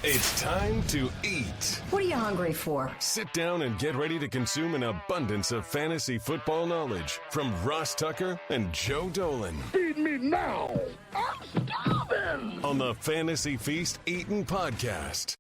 It's time to eat. What are you hungry for? Sit down and get ready to consume an abundance of fantasy football knowledge from Ross Tucker and Joe Dolan. Feed me now. I'm starving. On the Fantasy Feast Eatin' Podcast.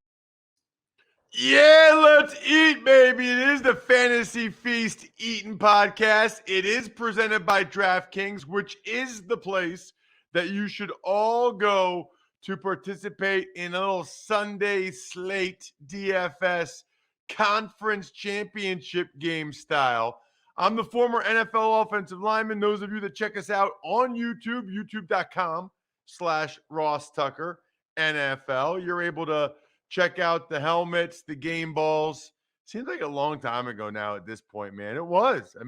Yeah, let's eat, baby. It is the Fantasy Feast Eatin' Podcast. It is presented by DraftKings, which is the place that you should all go to participate in a little Sunday slate DFS conference championship game style. I'm the former NFL offensive lineman. Those of you that check us out on YouTube, youtube.com/Ross Tucker NFL, you're able to check out the helmets, the game balls. Seems like a long time ago now at this point, man. It was.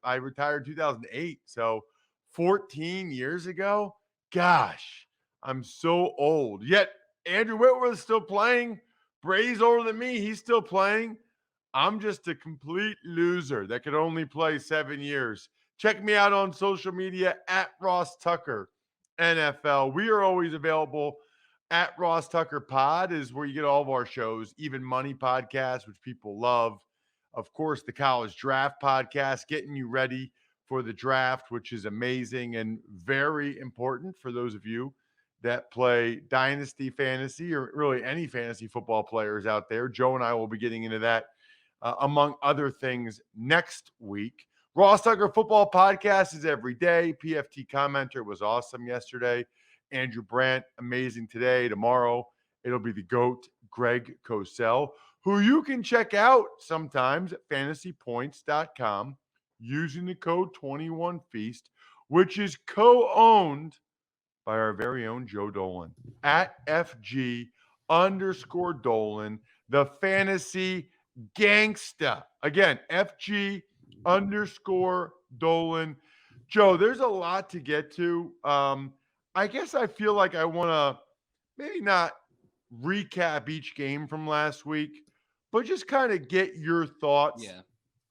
I retired in 2008, so 14 years ago. Gosh. I'm so old. Yet Andrew Whitworth is still playing. Brady's older than me. He's still playing. I'm just a complete loser that could only play 7 years. Check me out on social media at Ross Tucker NFL. We are always available at Ross Tucker Pod is where you get all of our shows, even Money Podcast, which people love. Of course, the College Draft Podcast, getting you ready for the draft, which is amazing and very important for those of you that play Dynasty Fantasy or really any fantasy football players out there. Joe and I will be getting into that, among other things, next week. Ross Tucker Football Podcast is every day. PFT Commenter was awesome yesterday. Andrew Brandt, amazing today. Tomorrow, it'll be the GOAT, Greg Cosell, who you can check out sometimes at fantasypoints.com using the code 21Feast, which is co-owned by our very own Joe Dolan at FG_Dolan, the fantasy gangsta. Again, FG_Dolan. Joe, there's a lot to get to. I guess I feel like I want to maybe not recap each game from last week, but just kind of get your thoughts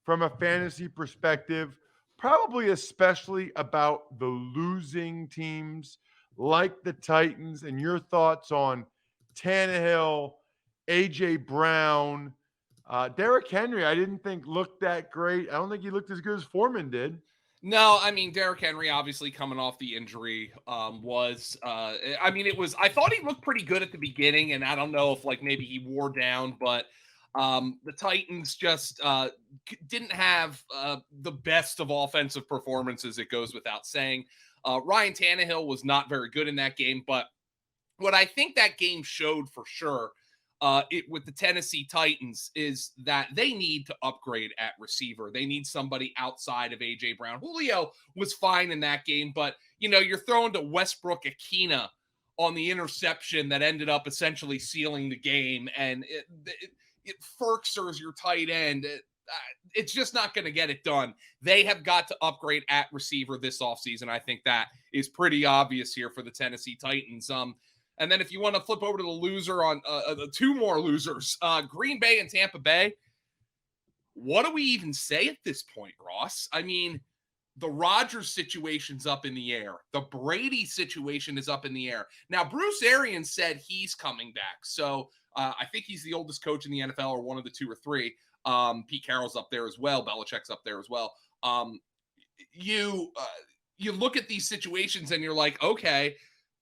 from a fantasy perspective, probably especially about the losing teams like the Titans, and your thoughts on Tannehill, A.J. Brown, Derrick Henry. I didn't think looked that great. I don't think he looked as good as Foreman did. No, I mean, Derrick Henry, obviously coming off the injury, I thought he looked pretty good at the beginning, and I don't know if maybe he wore down, but the Titans just didn't have the best of offensive performances, it goes without saying. Ryan Tannehill was not very good in that game, but what I think that game showed for sure with the Tennessee Titans is that they need to upgrade at receiver. They need somebody outside of A.J. Brown. Julio was fine in that game, but, you're throwing to Westbrook Akina on the interception that ended up essentially sealing the game, and it Ferkser's your tight end. It's just not going to get it done. They have got to upgrade at receiver this offseason. I think that is pretty obvious here for the Tennessee Titans. And then if you want to flip over to the loser on the two more losers, Green Bay and Tampa Bay, what do we even say at this point, Ross? I mean, the Rodgers situation's up in the air. The Brady situation is up in the air. Now, Bruce Arians said he's coming back. So I think he's the oldest coach in the NFL, or one of the two or three. Pete Carroll's up there as well. Belichick's up there as well. You look at these situations and you're like, okay,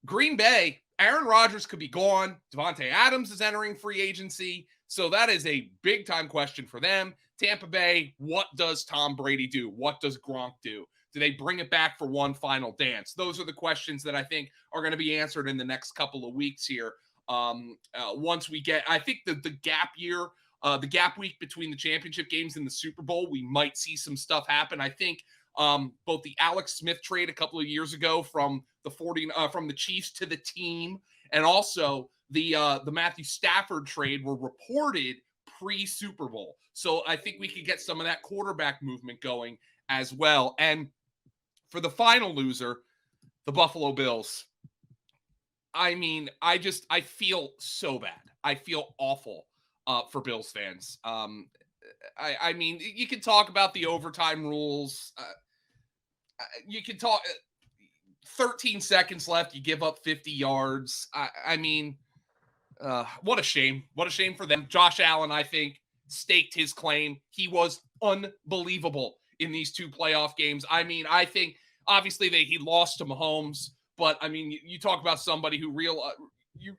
Green Bay, Aaron Rodgers could be gone. Devontae Adams is entering free agency. So that is a big time question for them. Tampa Bay, what does Tom Brady do? What does Gronk do? Do they bring it back for one final dance? Those are the questions that I think are going to be answered in the next couple of weeks here. Once we get, I think the gap year, the gap week between the championship games and the Super Bowl, we might see some stuff happen. I think both the Alex Smith trade a couple of years ago from the Chiefs to the team, and also the Matthew Stafford trade were reported pre-Super Bowl. So I think we could get some of that quarterback movement going as well. And for the final loser, the Buffalo Bills. I mean, I feel so bad. I feel awful for Bills fans. I mean, you can talk about the overtime rules. You can talk 13 seconds left. You give up 50 yards. I mean, What a shame. What a shame for them. Josh Allen, I think, staked his claim. He was unbelievable in these 2 playoff games. I mean, I think obviously he lost to Mahomes, but I mean, you talk about somebody who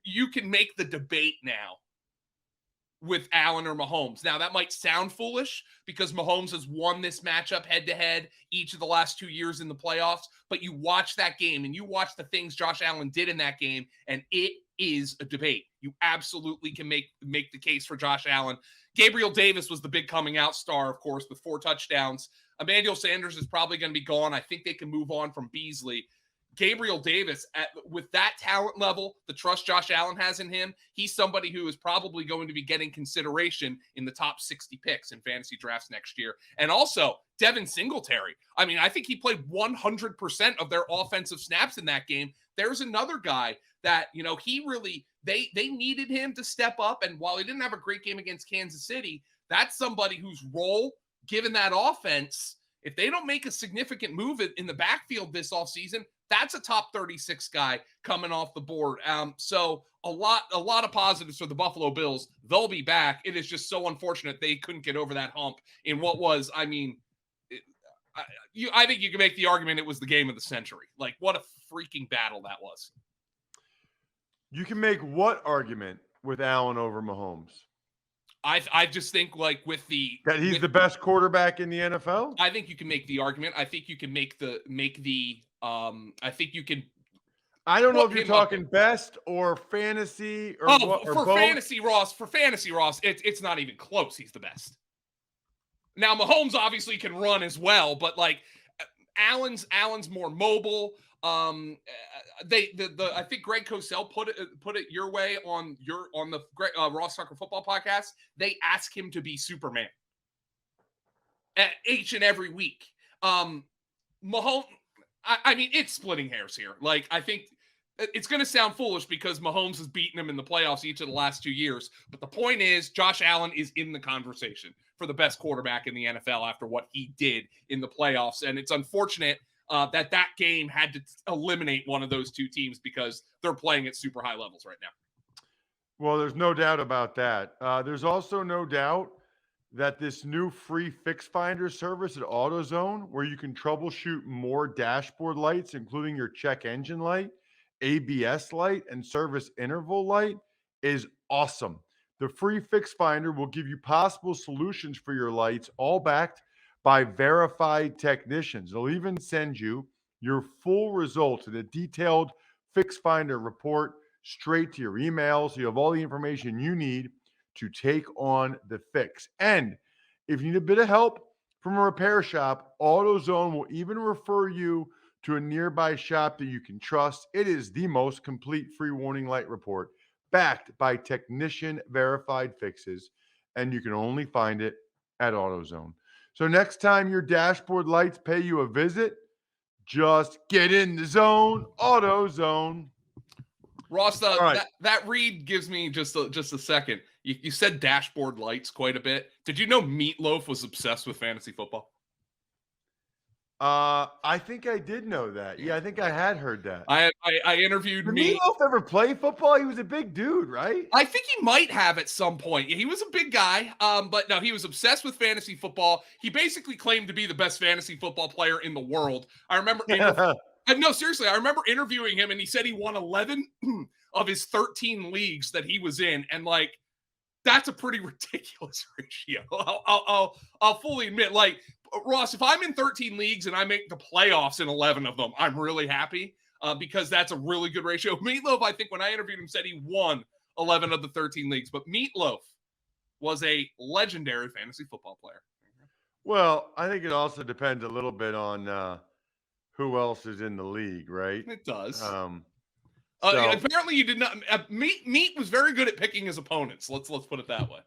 you can make the debate now with Allen or Mahomes. Now, that might sound foolish because Mahomes has won this matchup head-to-head each of the last 2 years in the playoffs, but you watch that game and you watch the things Josh Allen did in that game, and it is a debate. You absolutely can make the case for Josh Allen. Gabriel Davis was the big coming out star, of course, with 4 touchdowns. Emmanuel Sanders is probably going to be gone. I think they can move on from Beasley. Gabriel Davis, with that talent level, the trust Josh Allen has in him, he's somebody who is probably going to be getting consideration in the top 60 picks in fantasy drafts next year. And also, Devin Singletary. I mean, I think he played 100% of their offensive snaps in that game. There's another guy that, he really, they needed him to step up. And while he didn't have a great game against Kansas City, that's somebody whose role, given that offense, if they don't make a significant move in the backfield this offseason, that's a top 36 guy coming off the board. So a lot of positives for the Buffalo Bills. They'll be back. It is just so unfortunate they couldn't get over that hump in what was, I mean, I think you can make the argument it was the game of the century. Like, what a freaking battle that was. You can make what argument with Allen over Mahomes? I just think that he's the best quarterback in the NFL. I think you can make the argument. I think you can make the I think you can. I don't know if you're talking best or fantasy or for both. Fantasy Ross, it's not even close. He's the best. Now Mahomes obviously can run as well, but like Allen's more mobile. I think Greg Cosell put it your way on the Ross Tucker Football Podcast. They ask him to be Superman each and every week. Mahomes. I mean, it's splitting hairs here. Like, I think it's going to sound foolish because Mahomes has beaten him in the playoffs each of the last 2 years. But the point is, Josh Allen is in the conversation for the best quarterback in the NFL after what he did in the playoffs. And it's unfortunate that game had to eliminate one of those 2 teams because they're playing at super high levels right now. Well, there's no doubt about that. There's also no doubt that this new free fix finder service at AutoZone, where you can troubleshoot more dashboard lights, including your check engine light, ABS light, and service interval light, is awesome. The free fix finder will give you possible solutions for your lights, all backed by verified technicians. They'll even send you your full results in a detailed fix finder report straight to your email, so you have all the information you need to take on the fix. And if you need a bit of help from a repair shop, AutoZone will even refer you to a nearby shop that you can trust. It is the most complete free warning light report backed by technician verified fixes, and you can only find it at AutoZone. So next time your dashboard lights pay you a visit, just get in the zone. AutoZone. Ross, that read gives me just a second. You said dashboard lights quite a bit. Did you know Meatloaf was obsessed with fantasy football? I think I did know that. Yeah, I think I had heard that. I interviewed Meatloaf ever play football? He was a big dude, right? I think he might have at some point. He was a big guy, but no, he was obsessed with fantasy football. He basically claimed to be the best fantasy football player in the world. I remember no, seriously, I remember interviewing him, and he said he won 11 of his 13 leagues that he was in, and like that's a pretty ridiculous ratio. I'll fully admit, like Ross, if I'm in 13 leagues and I make the playoffs in 11 of them, I'm really happy because that's a really good ratio. Meatloaf, I think when I interviewed him, said he won 11 of the 13 leagues, but Meatloaf was a legendary fantasy football player. Well, I think it also depends a little bit on who else is in the league, right? It does. Apparently, you did not. Meat was very good at picking his opponents. Let's put it that way.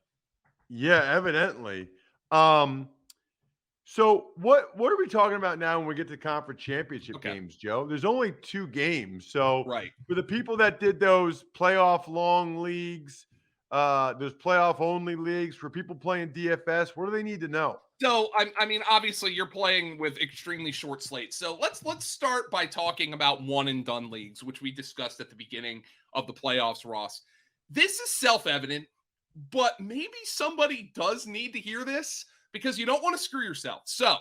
Yeah, evidently. So what are we talking about now when we get to conference championship games, Joe? There's only 2 games. So for the people that did those playoff long leagues, those playoff only leagues, for people playing DFS, what do they need to know? So, I mean, obviously you're playing with extremely short slates. So let's start by talking about one and done leagues, which we discussed at the beginning of the playoffs, Ross. This is self-evident, but maybe somebody does need to hear this because you don't want to screw yourself. So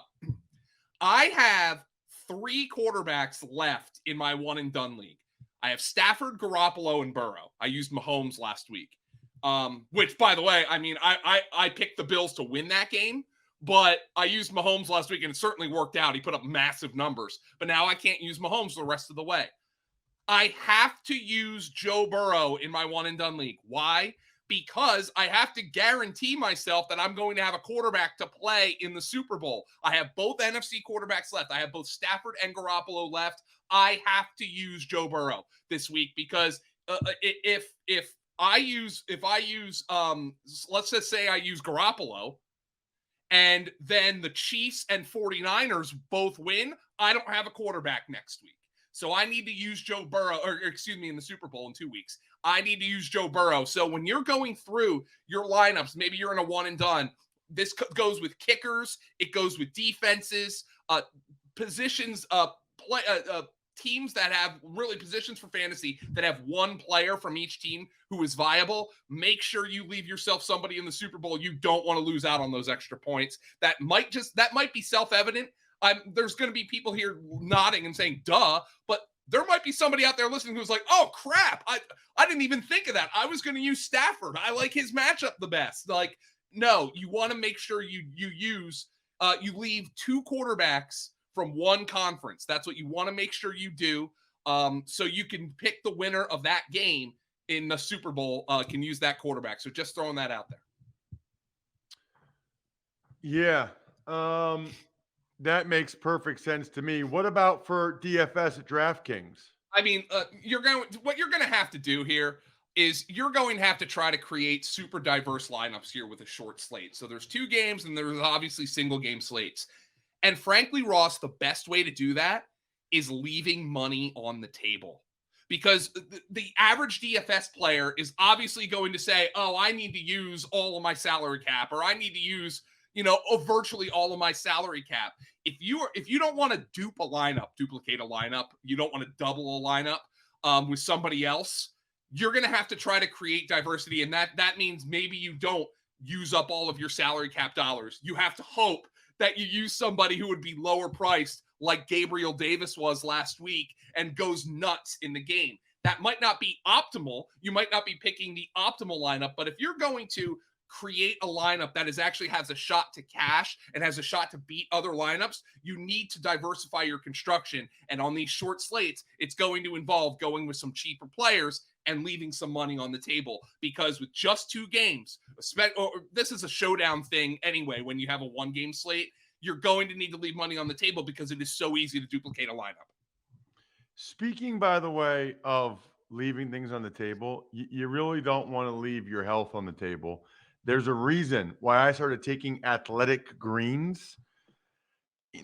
I have 3 quarterbacks left in my one and done league. I have Stafford, Garoppolo, and Burrow. I used Mahomes last week. Which, by the way, I mean, I picked the Bills to win that game, but I used Mahomes last week and it certainly worked out. He put up massive numbers, but now I can't use Mahomes the rest of the way. I have to use Joe Burrow in my one and done league. Why? Because I have to guarantee myself that I'm going to have a quarterback to play in the Super Bowl. I have both NFC quarterbacks left. I have both Stafford and Garoppolo left. I have to use Joe Burrow this week because if I use let's just say I use Garoppolo and then the Chiefs and 49ers both win, I don't have a quarterback next week. So I need to use Joe Burrow, or excuse me, in the Super Bowl in 2 weeks. I need to use Joe Burrow. So when you're going through your lineups, maybe you're in a one and done. This goes with kickers. It goes with defenses, positions, teams that have really positions for fantasy that have one player from each team who is viable. Make sure you leave yourself somebody in the Super Bowl. You don't want to lose out on those extra points. That might be self-evident. There's going to be people here nodding and saying, duh, but there might be somebody out there listening who's like, oh, crap, I didn't even think of that. I was going to use Stafford. I like his matchup the best. Like, no, you want to make sure you leave 2 quarterbacks from one conference. That's what you want to make sure you do, so you can pick the winner of that game in the Super Bowl, can use that quarterback. So just throwing that out there. Yeah. That makes perfect sense to me. What about for DFS at DraftKings? I mean, what you're going to have to do here is you're going to have to try to create super diverse lineups here with a short slate. So there's 2 games and there's obviously single game slates. And frankly, Ross, the best way to do that is leaving money on the table. Because the average DFS player is obviously going to say, oh, I need to use all of my salary cap, or I need to use virtually all of my salary cap. If you don't want to duplicate a lineup, you don't want to double a lineup with somebody else, you're going to have to try to create diversity. And that means maybe you don't use up all of your salary cap dollars. You have to hope that you use somebody who would be lower priced, like Gabriel Davis was last week, and goes nuts in the game. That might not be optimal. You might not be picking the optimal lineup, but if you're going to create a lineup that actually has a shot to cash and has a shot to beat other lineups, you need to diversify your construction. And on these short slates, it's going to involve going with some cheaper players and leaving some money on the table, because with just 2 games, this is a showdown thing anyway. When you have a 1-game slate, you're going to need to leave money on the table because it is so easy to duplicate a lineup. Speaking, by the way, of leaving things on the table, you really don't want to leave your health on the table. There's a reason why I started taking athletic greens.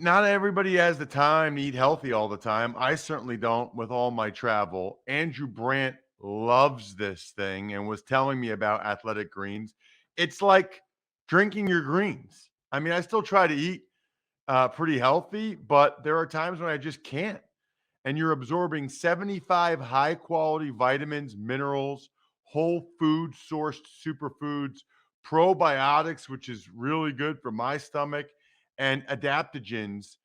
Not everybody has the time to eat healthy all the time. I certainly don't with all my travel. Andrew Brandt loves this thing and was telling me about athletic greens. It's like drinking your greens. I mean, I still try to eat pretty healthy, but there are times when I just can't. And you're absorbing 75 high quality vitamins, minerals, whole food sourced superfoods, probiotics, which is really good for my stomach, and adaptogens.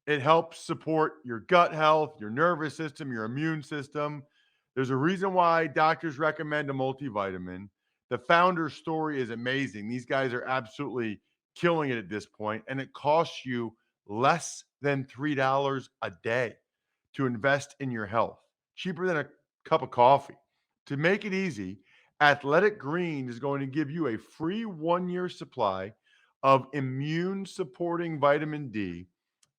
It helps support your gut health, your nervous system, your immune system. There's a reason why doctors recommend a multivitamin. The founder's story is amazing. These guys are absolutely killing it at this point, and it costs you less than $3 a day to invest in your health. Cheaper than a cup of coffee. To make it easy, Athletic Greens is going to give you a free 1-year supply of immune supporting vitamin D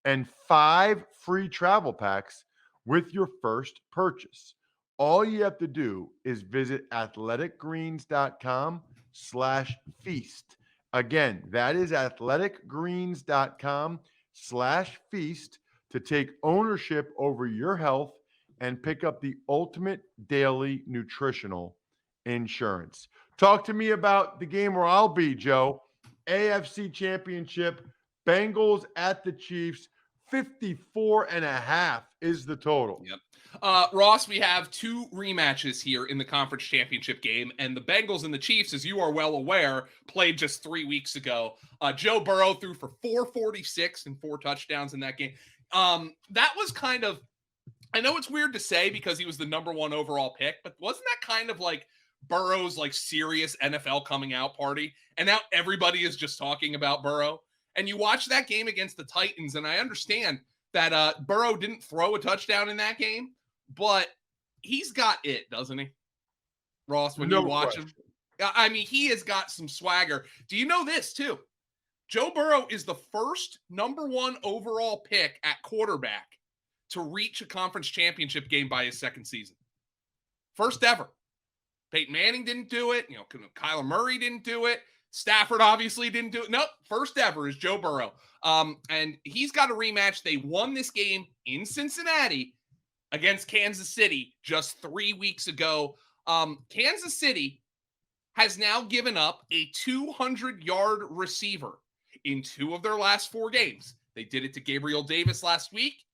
and 5 free travel packs with your first purchase. All you have to do is visit athleticgreens.com/feast. Again, that is athleticgreens.com/feast to take ownership over your health and pick up the ultimate daily nutritional insurance. Talk to me about the game where I'll be, Joe. AFC Championship, Bengals at the Chiefs. 54.5 is the total. Yep. Ross, we have 2 rematches here in the conference championship game, and the Bengals and the Chiefs, as you are well aware, played just 3 weeks ago. Joe Burrow threw for 446 and 4 touchdowns in that game. That was kind of, I know it's weird to say because he was the number 1 overall pick, but wasn't that kind of like Burrow's like serious NFL coming out party? And now everybody is just talking about Burrow. And you watch that game against the Titans, and I understand that Burrow didn't throw a touchdown in that game, but he's got it, doesn't he? Ross, when you watch him? I mean, he has got some swagger. Do you know this, too? Joe Burrow is the first number 1 overall pick at quarterback to reach a conference championship game by his second season. First ever. Peyton Manning didn't do it. You know, Kyler Murray didn't do it. Stafford obviously didn't do it. Nope. First ever is Joe Burrow. And he's got a rematch. They won this game in Cincinnati against Kansas City just 3 weeks ago. Kansas City has now given up a 200-yard receiver in 2 of their last 4 games. They did it to Gabriel Davis last week.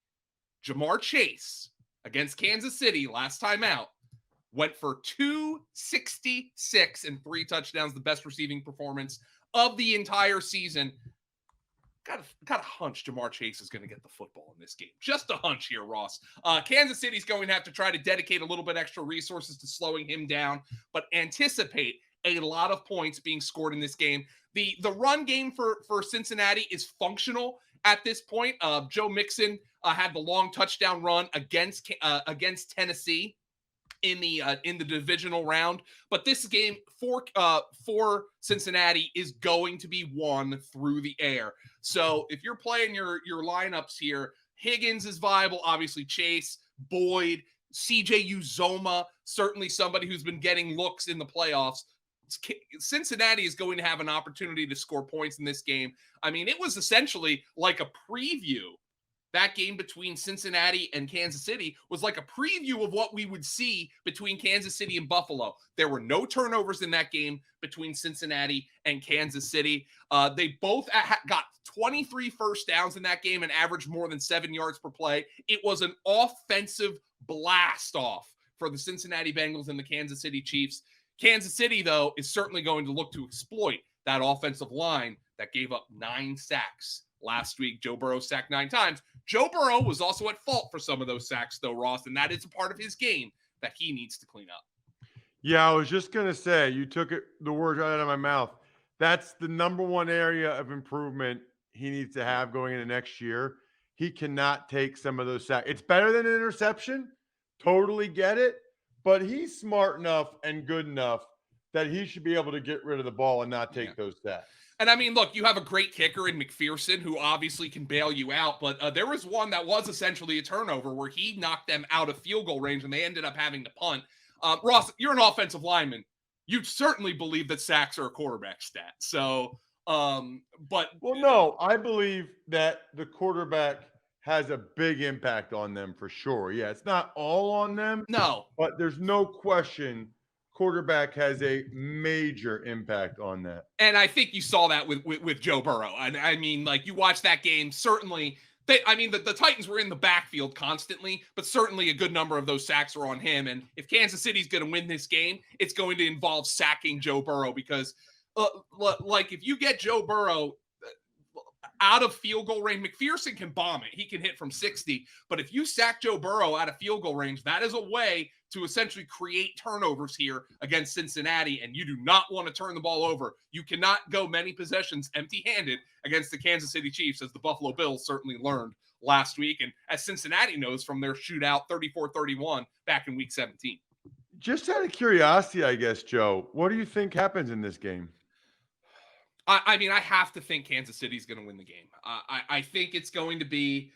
Jamar Chase against Kansas City last time out went for 266 and 3 touchdowns, the best receiving performance of the entire season. Got a hunch Jamar Chase is going to get the football in this game. Just a hunch here, Ross. Kansas City's going to have to try to dedicate a little bit extra resources to slowing him down, but anticipate a lot of points being scored in this game. The run game for Cincinnati is functional at this point. Joe Mixon had the long touchdown run against Tennessee in the divisional round, but this game for Cincinnati is going to be won through the air. So if you're playing your lineups here, Higgins is viable, obviously Chase, Boyd, CJ Uzoma, certainly somebody who's been getting looks in the playoffs. Cincinnati is going to have an opportunity to score points in this game. I mean, it was essentially like a preview. That game between Cincinnati and Kansas City was like a preview of what we would see between Kansas City and Buffalo. There were no turnovers in that game between Cincinnati and Kansas City. They both got 23 first downs in that game and averaged more than 7 yards per play. It was an offensive blast off for the Cincinnati Bengals and the Kansas City Chiefs. Kansas City, though, is certainly going to look to exploit that offensive line that gave up 9 sacks last week. Joe Burrow sacked 9 times. Joe Burrow was also at fault for some of those sacks, though, Ross, and that is a part of his game that he needs to clean up. Yeah, I was just going to say, you took the words right out of my mouth. That's the number 1 area of improvement he needs to have going into next year. He cannot take some of those sacks. It's better than an interception. Totally get it. But he's smart enough and good enough that he should be able to get rid of the ball and not take those sacks. And I mean, look, you have a great kicker in McPherson who obviously can bail you out, but there was one that was essentially a turnover where he knocked them out of field goal range and they ended up having to punt. Ross, you're an offensive lineman. You certainly believe that sacks are a quarterback stat. So, no, I believe that the quarterback has a big impact on them for sure. Yeah, it's not all on them. No. But there's no question quarterback has a major impact on that. And I think you saw that with Joe Burrow. And I mean, like, you watch that game, certainly the Titans were in the backfield constantly, but certainly a good number of those sacks were on him. And if Kansas City's going to win this game, it's going to involve sacking Joe Burrow because like if you get Joe Burrow out of field goal range, McPherson can bomb it. He can hit from 60. But if you sack Joe Burrow out of field goal range, that is a way to essentially create turnovers here against Cincinnati, and you do not want to turn the ball over. You cannot go many possessions empty-handed against the Kansas City Chiefs, as the Buffalo Bills certainly learned last week, and as Cincinnati knows from their shootout 34-31 back in Week 17. Just out of curiosity, I guess, Joe, what do you think happens in this game? I mean, I have to think Kansas City's going to win the game. I think it's going to be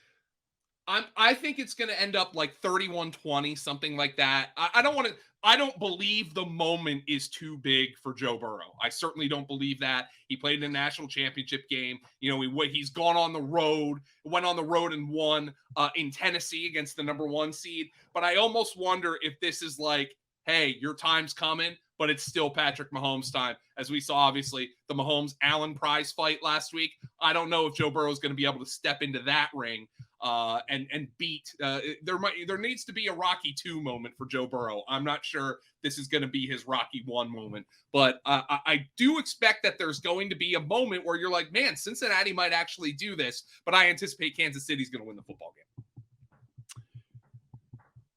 I think it's going to end up like 31-20, something like that. I don't believe the moment is too big for Joe Burrow. I certainly don't believe that. He played in a national championship game. You know, he's gone on the road, went on the road and won in Tennessee against the number 1 seed. But I almost wonder if this is like, hey, your time's coming, but it's still Patrick Mahomes' time. As we saw, obviously, the Mahomes-Allen prize fight last week. I don't know if Joe Burrow is going to be able to step into that ring. and beat. There needs to be a Rocky 2 moment for Joe Burrow. I'm not sure this is going to be his Rocky 1 moment, but I do expect that there's going to be a moment where you're like, man, Cincinnati might actually do this, but I anticipate Kansas City's going to win the football game.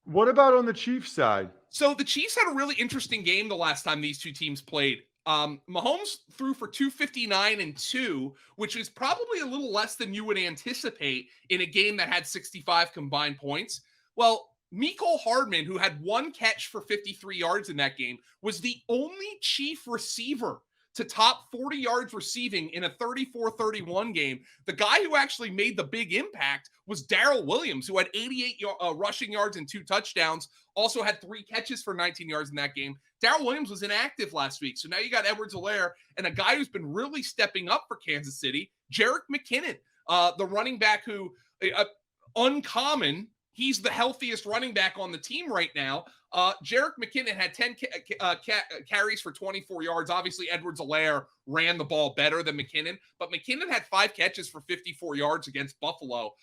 What about on the Chiefs side? So the Chiefs had a really interesting game the last time these two teams played. Mahomes threw for 259 and 2, which is probably a little less than you would anticipate in a game that had 65 combined points. Well, Mecole Hardman, who had one catch for 53 yards in that game, was the only Chief receiver to top 40 yards receiving in a 34-31 game. The guy who actually made the big impact was Darrell Williams, who had 88 rushing yards and 2 touchdowns, also had 3 catches for 19 yards in that game. Darrell Williams was inactive last week, so now you got Edwards-Helaire and a guy who's been really stepping up for Kansas City, Jerick McKinnon, the running back who, uncommon, he's the healthiest running back on the team right now. Jerick McKinnon had 10 carries for 24 yards. Obviously, Edwards-Helaire ran the ball better than McKinnon, but McKinnon had 5 catches for 54 yards against Buffalo.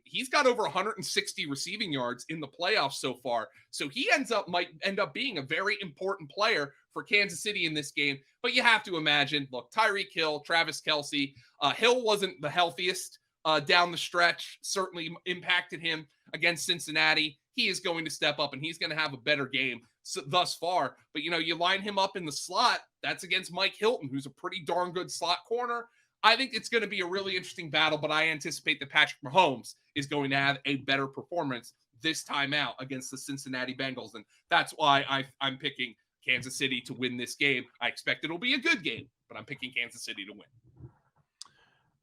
He's got over 160 receiving yards in the playoffs so far. So he might end up being a very important player for Kansas City in this game. But you have to imagine, look, Tyreek Hill, Travis Kelce. Hill wasn't the healthiest down the stretch, certainly impacted him against Cincinnati. He is going to step up, and he's going to have a better game thus far. But, you line him up in the slot, that's against Mike Hilton, who's a pretty darn good slot corner. I think it's going to be a really interesting battle, but I anticipate that Patrick Mahomes is going to have a better performance this time out against the Cincinnati Bengals, and that's why I'm picking Kansas City to win this game. I expect it'll be a good game, but I'm picking Kansas City to win.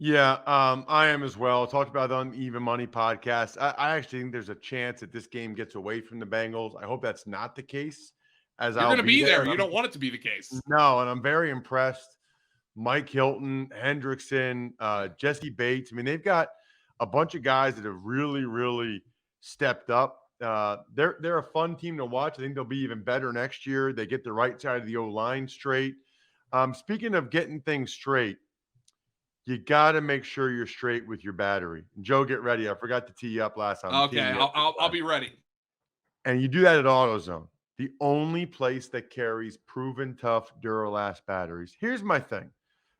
Yeah, I am as well. Talked about it on the Even Money podcast. I actually think there's a chance that this game gets away from the Bengals. I hope that's not the case. As You're going to be there. You don't want it to be the case. No, and I'm very impressed. Mike Hilton, Hendrickson, Jesse Bates. I mean, they've got a bunch of guys that have really, really stepped up. They're a fun team to watch. I think they'll be even better next year. They get the right side of the O-line straight. Speaking of getting things straight, you got to make sure you're straight with your battery. Joe, get ready. I forgot to tee you up last time. Okay, I'll be ready. And you do that at AutoZone, the only place that carries proven tough Duralast batteries. Here's my thing.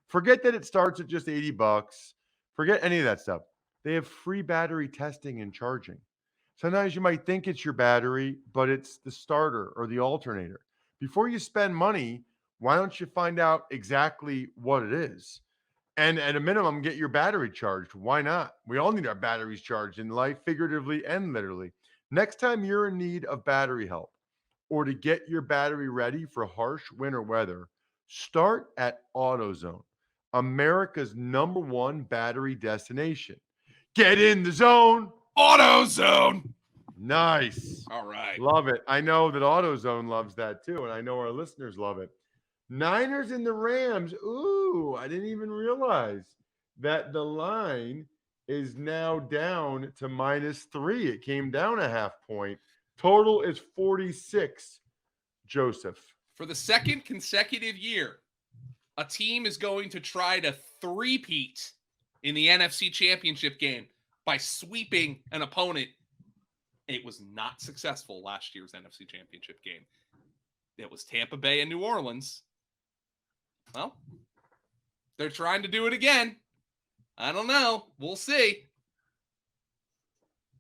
Forget that it starts at just $80. Forget any of that stuff. They have free battery testing and charging. Sometimes you might think it's your battery, but it's the starter or the alternator. Before you spend money, why don't you find out exactly what it is? And at a minimum, get your battery charged. Why not? We all need our batteries charged in life, figuratively and literally. Next time you're in need of battery help or to get your battery ready for harsh winter weather, start at AutoZone, America's #1 battery destination. Get in the zone. AutoZone. Nice. All right. Love it. I know that AutoZone loves that too, and I know our listeners love it. Niners and the Rams. Ooh, I didn't even realize that the line is now down to -3. It came down a half point. Total is 46. Joseph. For the second consecutive year, a team is going to try to three-peat in the NFC Championship game by sweeping an opponent. It was not successful last year's NFC Championship game. It was Tampa Bay and New Orleans. Well, they're trying to do it again. I don't know. We'll see.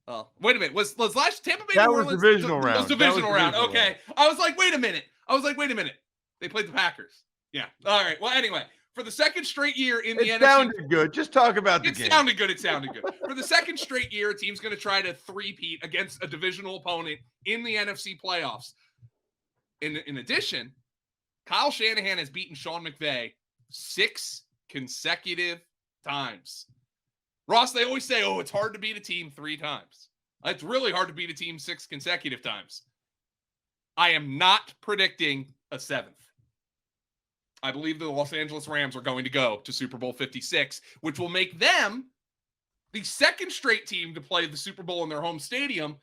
Oh, wait a minute. Was last Tampa Bay? That New was Orleans, divisional round. was divisional round. Divisional Okay. round. I was like, wait a minute. They played the Packers. Yeah. All right. Well, anyway, for the second straight year in the NFC. It sounded good. Just talk about the game. It sounded good. For the second straight year, a team's going to try to three-peat against a divisional opponent in the NFC playoffs. In addition, Kyle Shanahan has beaten Sean McVay 6 consecutive times. Ross, they always say, it's hard to beat a team 3 times. It's really hard to beat a team 6 consecutive times. I am not predicting a 7th. I believe the Los Angeles Rams are going to go to Super Bowl 56, which will make them the second straight team to play the Super Bowl in their home stadium.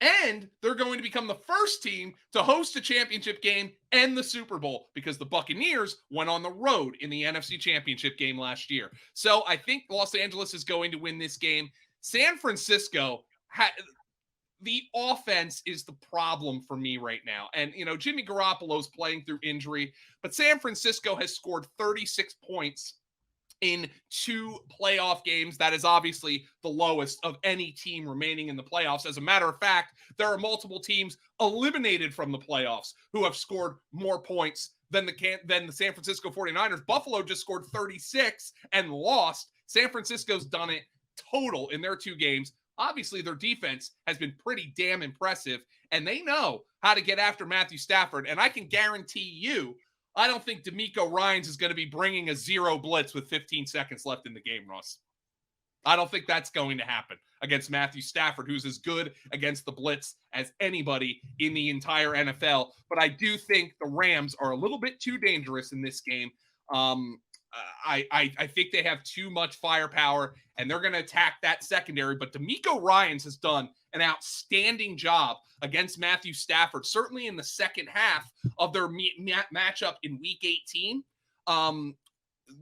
And they're going to become the first team to host a championship game and the Super Bowl because the Buccaneers went on the road in the NFC Championship game last year. So I think Los Angeles is going to win this game. San Francisco the offense is the problem for me right now. And, Jimmy Garoppolo's playing through injury, but San Francisco has scored 36 points in 2 playoff games. That is obviously the lowest of any team remaining in the playoffs. As a matter of fact, there are multiple teams eliminated from the playoffs who have scored more points than the San Francisco 49ers. Buffalo just scored 36 and lost. San Francisco's done it total in their 2 games. Obviously, their defense has been pretty damn impressive, and they know how to get after Matthew Stafford. And I can guarantee you, I don't think D'Amico Ryans is going to be bringing a 0 blitz with 15 seconds left in the game, Russ. I don't think that's going to happen against Matthew Stafford, who's as good against the blitz as anybody in the entire NFL. But I do think the Rams are a little bit too dangerous in this game. I think they have too much firepower, and they're going to attack that secondary. But D'Amico Ryans has done an outstanding job against Matthew Stafford, certainly in the second half of their matchup in Week 18.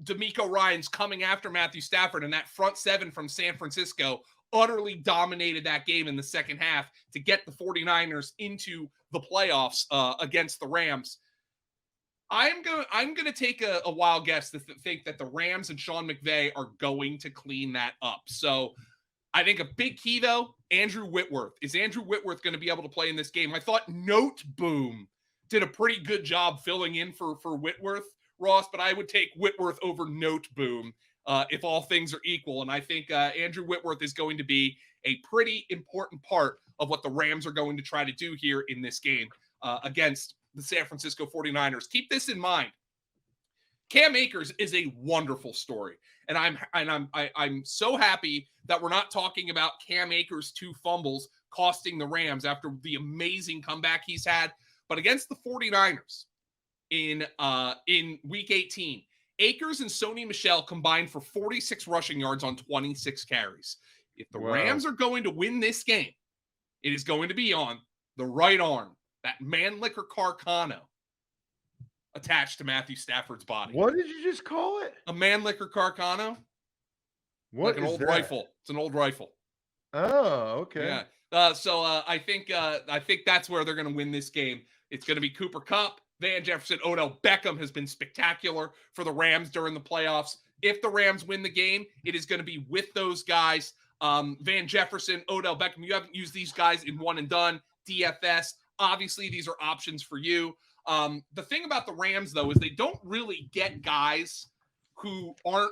D'Amico Ryans coming after Matthew Stafford, and that front 7 from San Francisco utterly dominated that game in the second half to get the 49ers into the playoffs against the Rams. I'm going to take a wild guess to think that the Rams and Sean McVay are going to clean that up. So I think a big key, though, Andrew Whitworth. Is Andrew Whitworth going to be able to play in this game? I thought Note Boom did a pretty good job filling in for Whitworth, Ross, but I would take Whitworth over Note Boom if all things are equal. And I think Andrew Whitworth is going to be a pretty important part of what the Rams are going to try to do here in this game against the San Francisco 49ers. Keep this in mind. Cam Akers is a wonderful story. And I'm so happy that we're not talking about Cam Akers' 2 fumbles costing the Rams after the amazing comeback he's had. But against the 49ers in Week 18, Akers and Sony Michel combined for 46 rushing yards on 26 carries. If the Rams are going to win this game, it is going to be on the right arm, that Mannlicher Carcano attached to Matthew Stafford's body. What did you just call it? A Mannlicher Carcano? What like an is old that? rifle. It's an old rifle. Oh, okay. Yeah. So I think that's where they're going to win this game. It's going to be Cooper Kupp, Van Jefferson, Odell Beckham has been spectacular for the Rams during the playoffs. If the Rams win the game, it is going to be with those guys. Van Jefferson, Odell Beckham. You haven't used these guys in one and done DFS. Obviously, these are options for you. The thing about the Rams, though, is they don't really get guys who aren't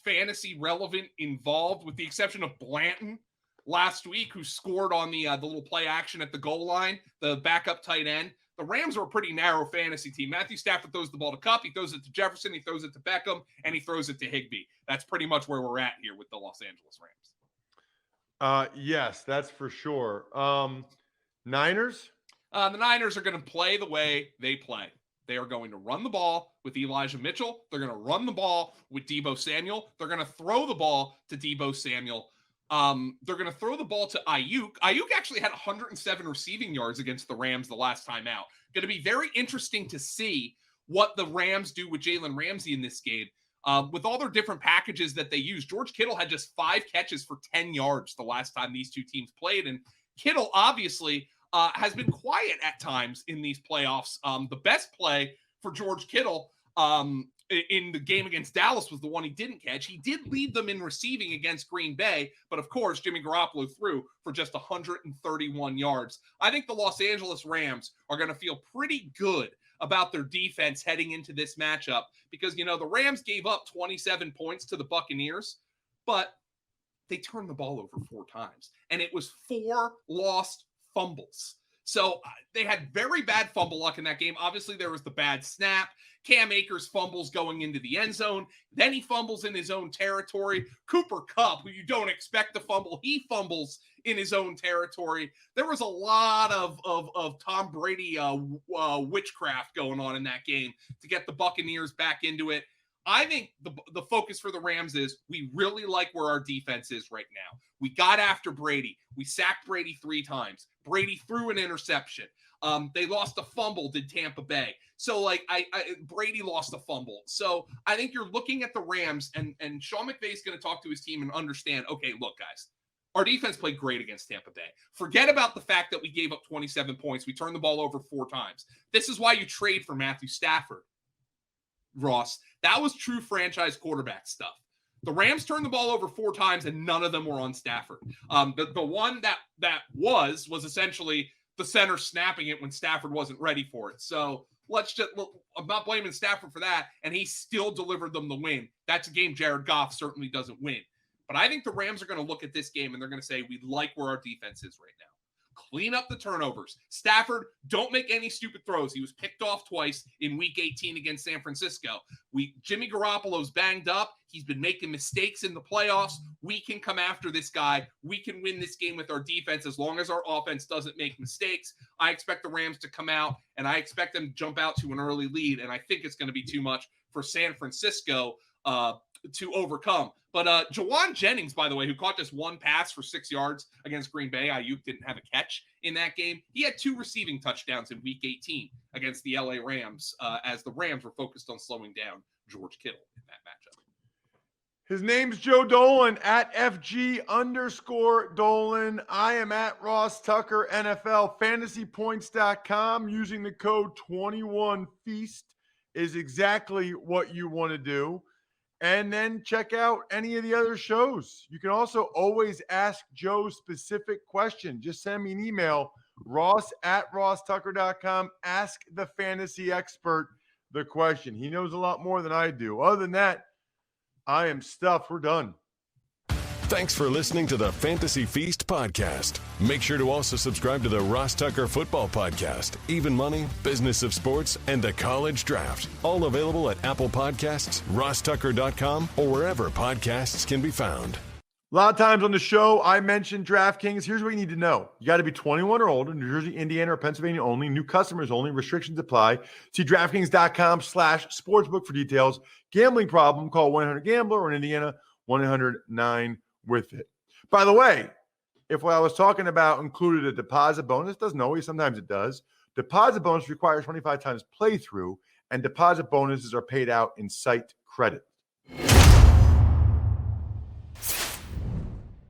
fantasy relevant involved, with the exception of Blanton last week, who scored on the little play action at the goal line, the backup tight end. The Rams are a pretty narrow fantasy team. Matthew Stafford throws the ball to Kupp, he throws it to Jefferson, he throws it to Beckham, and he throws it to Higbee. That's pretty much where we're at here with the Los Angeles Rams. Yes, that's for sure. Niners? The Niners are going to play the way they play. They are going to run the ball with Elijah Mitchell. They're going to run the ball with Deebo Samuel. They're going to throw the ball to Deebo Samuel. They're going to throw the ball to Ayuk. Ayuk actually had 107 receiving yards against the Rams the last time out. Going to be very interesting to see what the Rams do with Jalen Ramsey in this game. With all their different packages that they use, George Kittle had just 5 catches for 10 yards the last time these 2 teams played. And Kittle obviously has been quiet at times in these playoffs. The best play for George Kittle in the game against Dallas was the one he didn't catch. He did lead them in receiving against Green Bay, but of course, Jimmy Garoppolo threw for just 131 yards. I think the Los Angeles Rams are going to feel pretty good about their defense heading into this matchup because, the Rams gave up 27 points to the Buccaneers, but they turned the ball over 4 times, and it was 4 lost fumbles. So they had very bad fumble luck in that game. Obviously, there was the bad snap. Cam Akers fumbles going into the end zone. Then he fumbles in his own territory. Cooper Kupp, who you don't expect to fumble, he fumbles in his own territory. There was a lot of Tom Brady witchcraft going on in that game to get the Buccaneers back into it. I think the focus for the Rams is we really like where our defense is right now. We got after Brady. We sacked Brady 3 times. Brady threw an interception. They lost a fumble, did Tampa Bay. So, Brady lost a fumble. So, I think you're looking at the Rams, and Sean McVay is going to talk to his team and understand, okay, look, guys, Our defense played great against Tampa Bay. Forget about the fact that we gave up 27 points. We turned the ball over 4 times. This is why you trade for Matthew Stafford, Ross. That was true franchise quarterback stuff. The Rams turned the ball over 4 times, and none of them were on Stafford. The one that was essentially the center snapping it when Stafford wasn't ready for it. So I'm not blaming Stafford for that, and he still delivered them the win. That's a game Jared Goff certainly doesn't win. But I think the Rams are going to look at this game and they're going to say, we like where our defense is right now. Clean up the turnovers. Stafford, don't make any stupid throws. He was picked off twice in Week 18 against San Francisco. Jimmy Garoppolo's banged up. He's been making mistakes in the playoffs. We can come after this guy. We can win this game with our defense as long as our offense doesn't make mistakes. I expect the Rams to come out, and I expect them to jump out to an early lead, and I think it's going to be too much for San Francisco to overcome. But Jawan Jennings, by the way, who caught just 1 pass for 6 yards against Green Bay. Ayuk didn't have a catch in that game. He had 2 receiving touchdowns in Week 18 against the LA Rams as the Rams were focused on slowing down George Kittle in that matchup. His name's Joe Dolan at FG_Dolan. I am at Ross Tucker NFL. FantasyPoints.com using the code 21Feast is exactly what you want to do. And then check out any of the other shows. You can also always ask Joe specific question. Just send me an email, ross@rosstucker.com. Ask the fantasy expert the question. He knows a lot more than I do. Other than that, I am stuffed. We're done. Thanks for listening to the Fantasy Feast podcast. Make sure to also subscribe to the Ross Tucker Football Podcast, Even Money, Business of Sports, and the College Draft. All available at Apple Podcasts, rosstucker.com, or wherever podcasts can be found. A lot of times on the show, I mentioned DraftKings. Here's what you need to know. You got to be 21 or older, New Jersey, Indiana, or Pennsylvania only. New customers only. Restrictions apply. See DraftKings.com/sportsbook for details. Gambling problem, call 1-800-GAMBLER, or in Indiana, 1-800-9-WITH-IT. By the way, if what I was talking about included a deposit bonus, doesn't always, sometimes it does. Deposit bonus requires 25 times playthrough, and deposit bonuses are paid out in site credit.